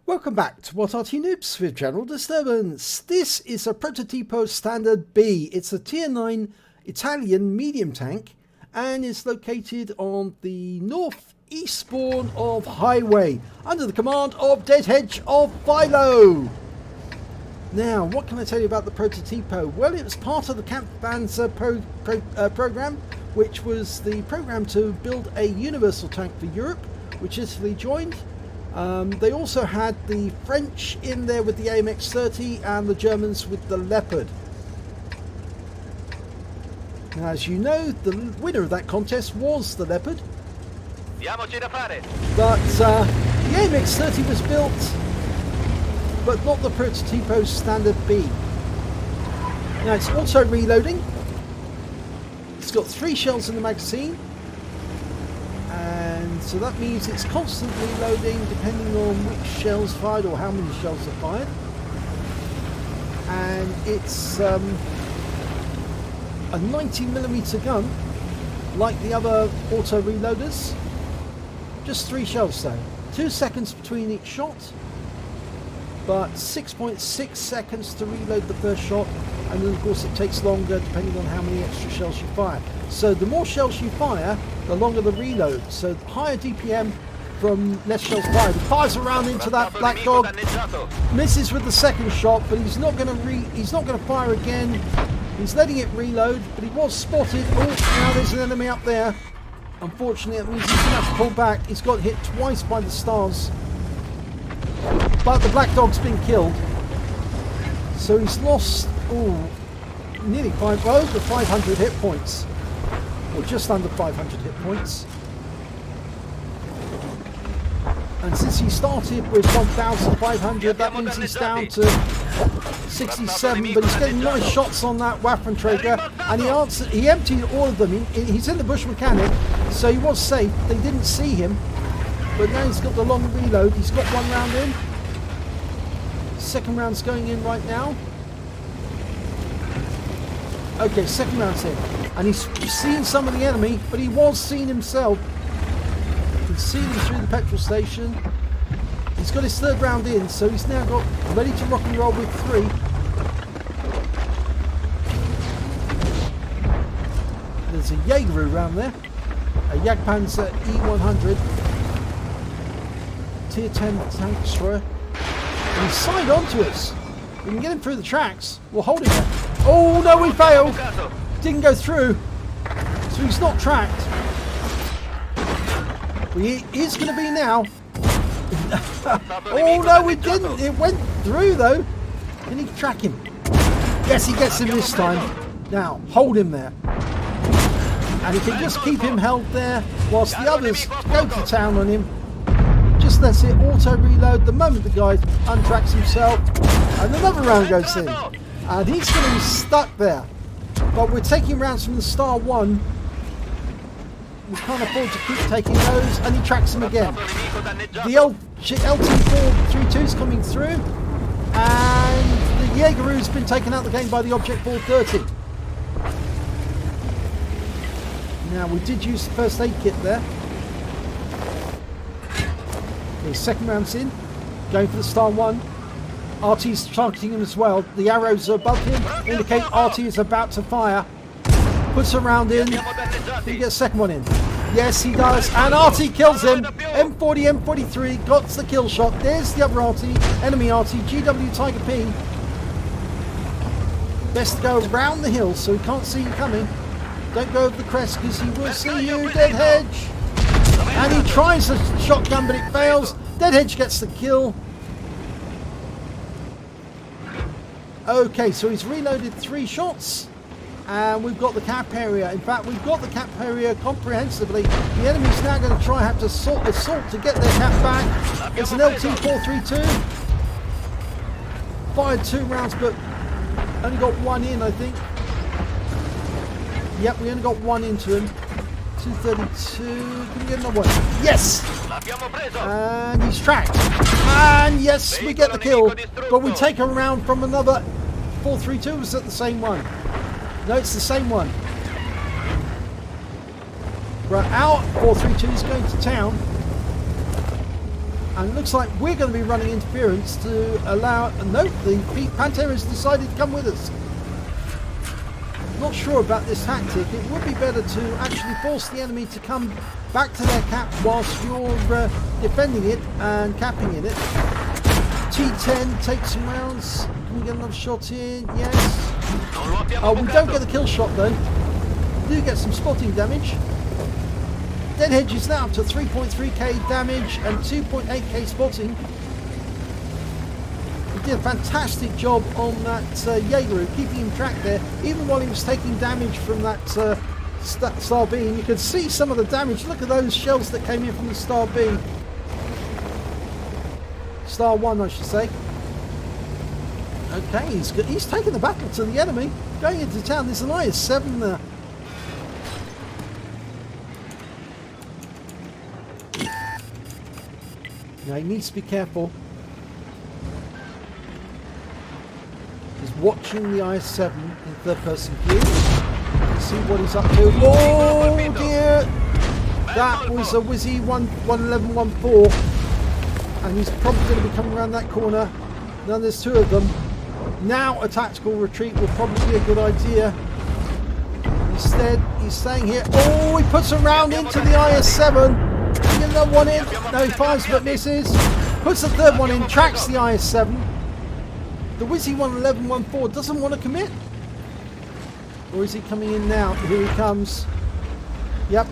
Welcome back to What Arty Noobs with General Disturbance. This is a Prototipo Standard B. It's a Tier 9 Italian medium tank and is located on the northeast spawn of Highway under the command of Deadhedge of Philo. Now, what can I tell you about the Prototipo? Well, it was part of the Kampfpanzer program, which was the program to build a universal tank for Europe, which Italy joined. They also had the French in there with the AMX-30 and the Germans with the Leopard. Now, as you know, the winner of that contest was the Leopard. But the AMX-30 was built, but not the Prototipo Standard B. Now, it's auto reloading. It's got 3 shells in the magazine. And so that means it's constantly loading depending on which shells fired or how many shells are fired. And it's a 90mm gun, like the other auto reloaders. Just 3 shells though. 2 seconds between each shot, but 6.6 seconds to reload the first shot, and then of course it takes longer depending on how many extra shells you fire. So the more shells you fire, the longer the reload. So higher DPM from less shells fired. He fires around into that black dog, misses with the second shot, but he's not going to fire again. He's letting it reload, but he was spotted. Oh, now there's an enemy up there. Unfortunately, that means he's going to have to pull back. He's got hit twice by the stars, but the black dog's been killed. So he's lost nearly over 500 hit points. Or just under 500 hit points. And since he started with 1,500, that means he's down to 67, but he's getting nice shots on that Waffenträger, and he emptied all of them. He's in the bush mechanic, so he was safe. They didn't see him, but now he's got the long reload. He's got 1 round in. Second round's going in right now. Okay, second round's in. And he's seen some of the enemy, but he was seen himself. You can see him through the petrol station. He's got his 3rd round in, so he's now got ready to rock and roll with 3. There's a Jaeger round there. A Jagdpanzer E100. Tier 10 tank destroyer. And he's signed on to us. We can get him through the tracks. We'll hold him. Oh no, we failed! Didn't go through, so he's not tracked. Well, he is going to be now. Oh no, we didn't. It went through though. Can he track him? Yes, he gets him this time. Now, hold him there. And he can just keep him held there whilst the others go to town on him. Just lets it auto reload the moment the guy untracks himself. And another round goes in. And he's going to be stuck there. But we're taking rounds from the Star 1. We can't afford to keep taking those. And he tracks him again. The LT-432 is coming through. And the Jaeger's been taken out of the game by the Object 430. Now, we did use the first aid kit there. Okay, second round's in. Going for the Star 1. Arty's targeting him as well. The arrows above him indicate Arty is about to fire. Puts a round in. Did he get a second one in? Yes, he does. And Arty kills him. M40, M43 got the kill shot. There's the other Arty. Enemy Arty. GW Tiger P. Best to go around the hill so he can't see you coming. Don't go over the crest because he will see you. Deadhedge. And he tries a shotgun but it fails. Deadhedge gets the kill. Okay, so he's reloaded 3 shots, and we've got the cap area. In fact, we've got the cap area comprehensively. The enemy's now going to try have to assault to get their cap back. It's an LT-432. Fired 2 rounds, but only got 1 in, I think. Yep, we only got 1 into him. 232. Can we get another one? Yes! And he's tracked. And yes, we get the kill. But we take a round from another 432. Was it the same one? No, it's the same one. Right, our 432 is going to town. And it looks like we're going to be running interference to allow... Nope, the Panther has decided to come with us. Not sure about this tactic. It would be better to actually force the enemy to come back to their cap whilst you're defending it and capping in it. T10 takes some rounds. Can we get another shot in? Yes. Oh, we don't get the kill shot though. We do get some spotting damage. Deadhedge is now up to 3.3k damage and 2.8k spotting. He did a fantastic job on that Jaeger, keeping him tracked there, even while he was taking damage from that Star B. And you can see some of the damage. Look at those shells that came in from the Star B. Star 1, I should say. Okay, he's taking the battle to the enemy. Going into town, there's an IS-7 there. Now he needs to be careful. He's watching the IS-7 in third person view. See what he's up to. Oh dear! That was a Wizzy 11114. And he's probably going to be coming around that corner. Now there's two of them. Now a tactical retreat will probably be a good idea. Instead, he's staying here. Oh, he puts a round into the IS-7. Get another one in. No, he fires but misses. Puts the third one in, tracks the IS-7. The Wizzy 11114 doesn't want to commit. Or is he coming in now? Here he comes. Yep.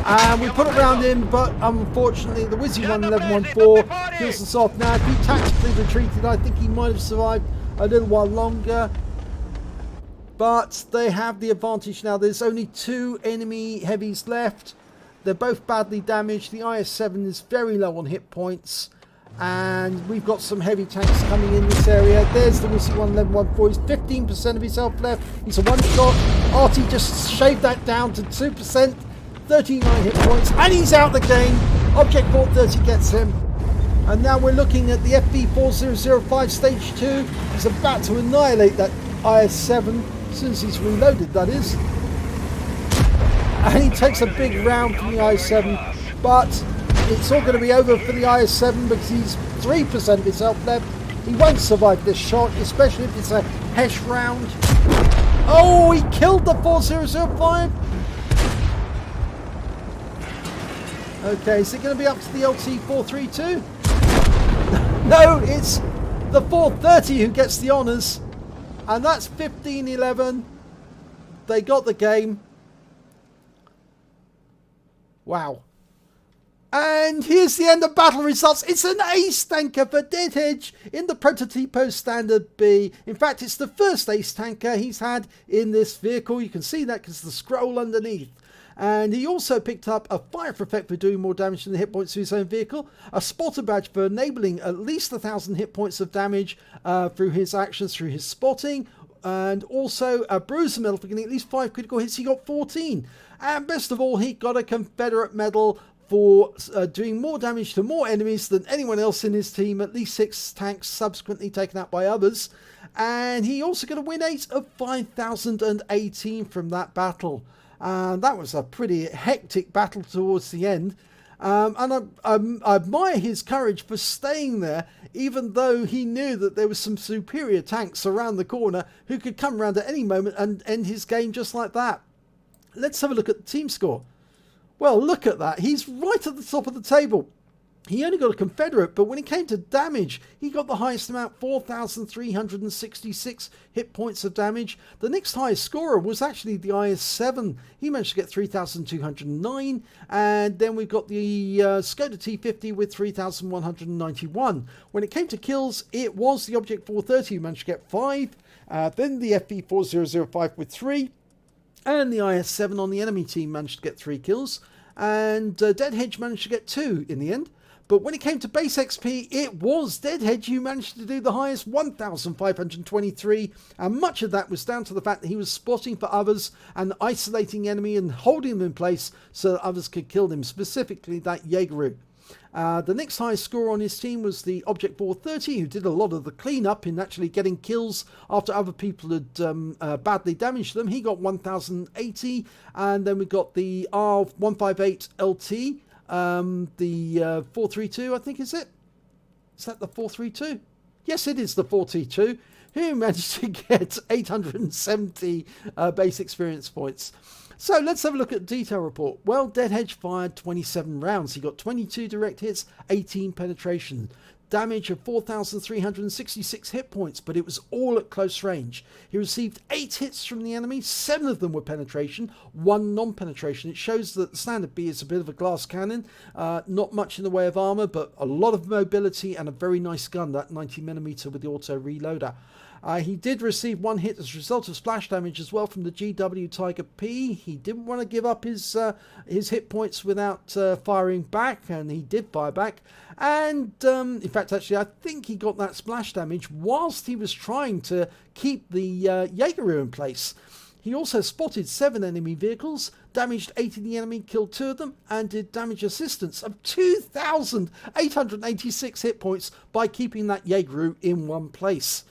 And we put it round him, but unfortunately the Wizzy 11114 kills us off. Now, if he tactically retreated, I think he might have survived a little while longer. But they have the advantage now. There's only 2 enemy heavies left. They're both badly damaged. The IS-7 is very low on hit points. And we've got some heavy tanks coming in this area. There's the Wizzy 11114. He's 15% of his health left. He's a one-shot. Arty just shaved that down to 2%. 39 hit points. And he's out the game. Object 430 gets him. And now we're looking at the FV4005 Stage 2. He's about to annihilate that IS-7. As soon as he's reloaded, that is. And he takes a big round from the IS-7, but it's all going to be over for the IS-7 because he's 3% of his health left. He won't survive this shot, especially if it's a Hesh round. Oh, he killed the 4005. Okay, is it going to be up to the LT432? No, it's the 430 who gets the honours. And that's 15-11. They got the game. Wow. And here's the end of battle results. It's an ace tanker for Deadhedge in the Prototipo Standard B. In fact, it's the first ace tanker he's had in this vehicle. You can see that because of the scroll underneath. And he also picked up a fire effect for doing more damage than the hit points to his own vehicle, a spotter badge for enabling at least 1,000 hit points of damage through his actions, through his spotting, and also a bruiser medal for getting at least 5 critical hits. He got 14. And best of all, he got a Confederate medal for doing more damage to more enemies than anyone else in his team, at least 6 tanks subsequently taken out by others. And he also got a win rate of 5,018 from that battle. And that was a pretty hectic battle towards the end. And I admire his courage for staying there, even though he knew that there was some superior tanks around the corner who could come around at any moment and end his game just like that. Let's have a look at the team score. Well, look at that. He's right at the top of the table. He only got a Confederate, but when it came to damage, he got the highest amount, 4,366 hit points of damage. The next highest scorer was actually the IS-7. He managed to get 3,209. And then we've got the Skoda T50 with 3,191. When it came to kills, it was the Object 430 who managed to get 5. Then the FV4005 with 3. And the IS-7 on the enemy team managed to get 3 kills. And Deadhedge managed to get 2 in the end. But when it came to base XP, it was Deadhedge who managed to do the highest, 1,523. And much of that was down to the fact that he was spotting for others and isolating enemy and holding them in place so that others could kill them, specifically that Jaeger. The next highest score on his team was the Object 430, who did a lot of the cleanup in actually getting kills after other people had badly damaged them. He got 1,080, and then we got the R158 LT, The 432, I think, is it? Is that the 432? Yes, it is the 432, who managed to get 870 base experience points. So let's have a look at the detail report. Well, Deadhedge fired 27 rounds. He got 22 direct hits, 18 penetration. Damage of 4,366 hit points, but it was all at close range. He received 8 hits from the enemy, 7 of them were penetration, 1 non-penetration. It shows that the Standard B is a bit of a glass cannon, not much in the way of armor, but a lot of mobility and a very nice gun, that 90mm with the auto reloader. He did receive 1 hit as a result of splash damage as well from the GW Tiger P. He didn't want to give up his hit points without firing back, and he did fire back. And in fact, actually, I think he got that splash damage whilst he was trying to keep the Jaegeru in place. He also spotted 7 enemy vehicles, damaged 8 of the enemy, killed 2 of them, and did damage assistance of 2,886 hit points by keeping that Jaegeru in one place.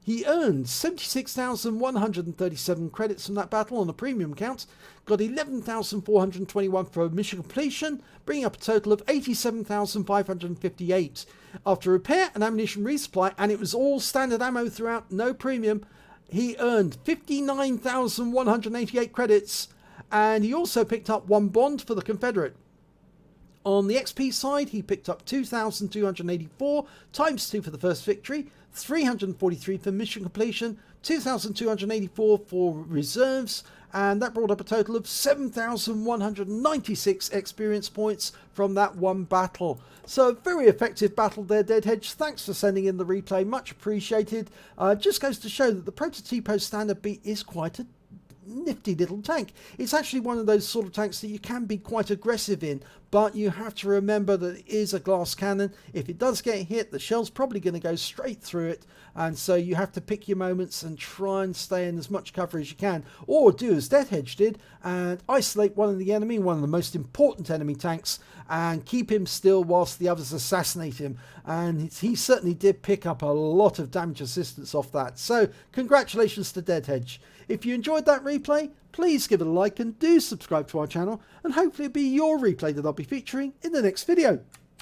He earned 76,137 credits from that battle on a premium count, got 11,421 for mission completion, bringing up a total of 87,558. After repair and ammunition resupply, and it was all standard ammo throughout, no premium, he earned 59,188 credits, and he also picked up 1 bond for the Confederate. On the XP side, he picked up 2,284 times 2 for the first victory, 343 for mission completion, 2,284 for reserves, and that brought up a total of 7,196 experience points from that one battle. So a very effective battle there, Deadhedge. Thanks for sending in the replay, much appreciated. Just goes to show that the Prototipo Standard B is quite a nifty little tank. It's actually one of those sort of tanks that you can be quite aggressive in, but you have to remember that it is a glass cannon. If it does get hit, the shell's probably going to go straight through it, and so you have to pick your moments and try and stay in as much cover as you can, or do as Deadhedge did and isolate one of the enemy, one of the most important enemy tanks, and keep him still whilst the others assassinate him. And he certainly did pick up a lot of damage assistance off that. So congratulations to Deadhedge. If you enjoyed that replay, please give it a like and do subscribe to our channel, and hopefully it'll be your replay that I'll be featuring in the next video.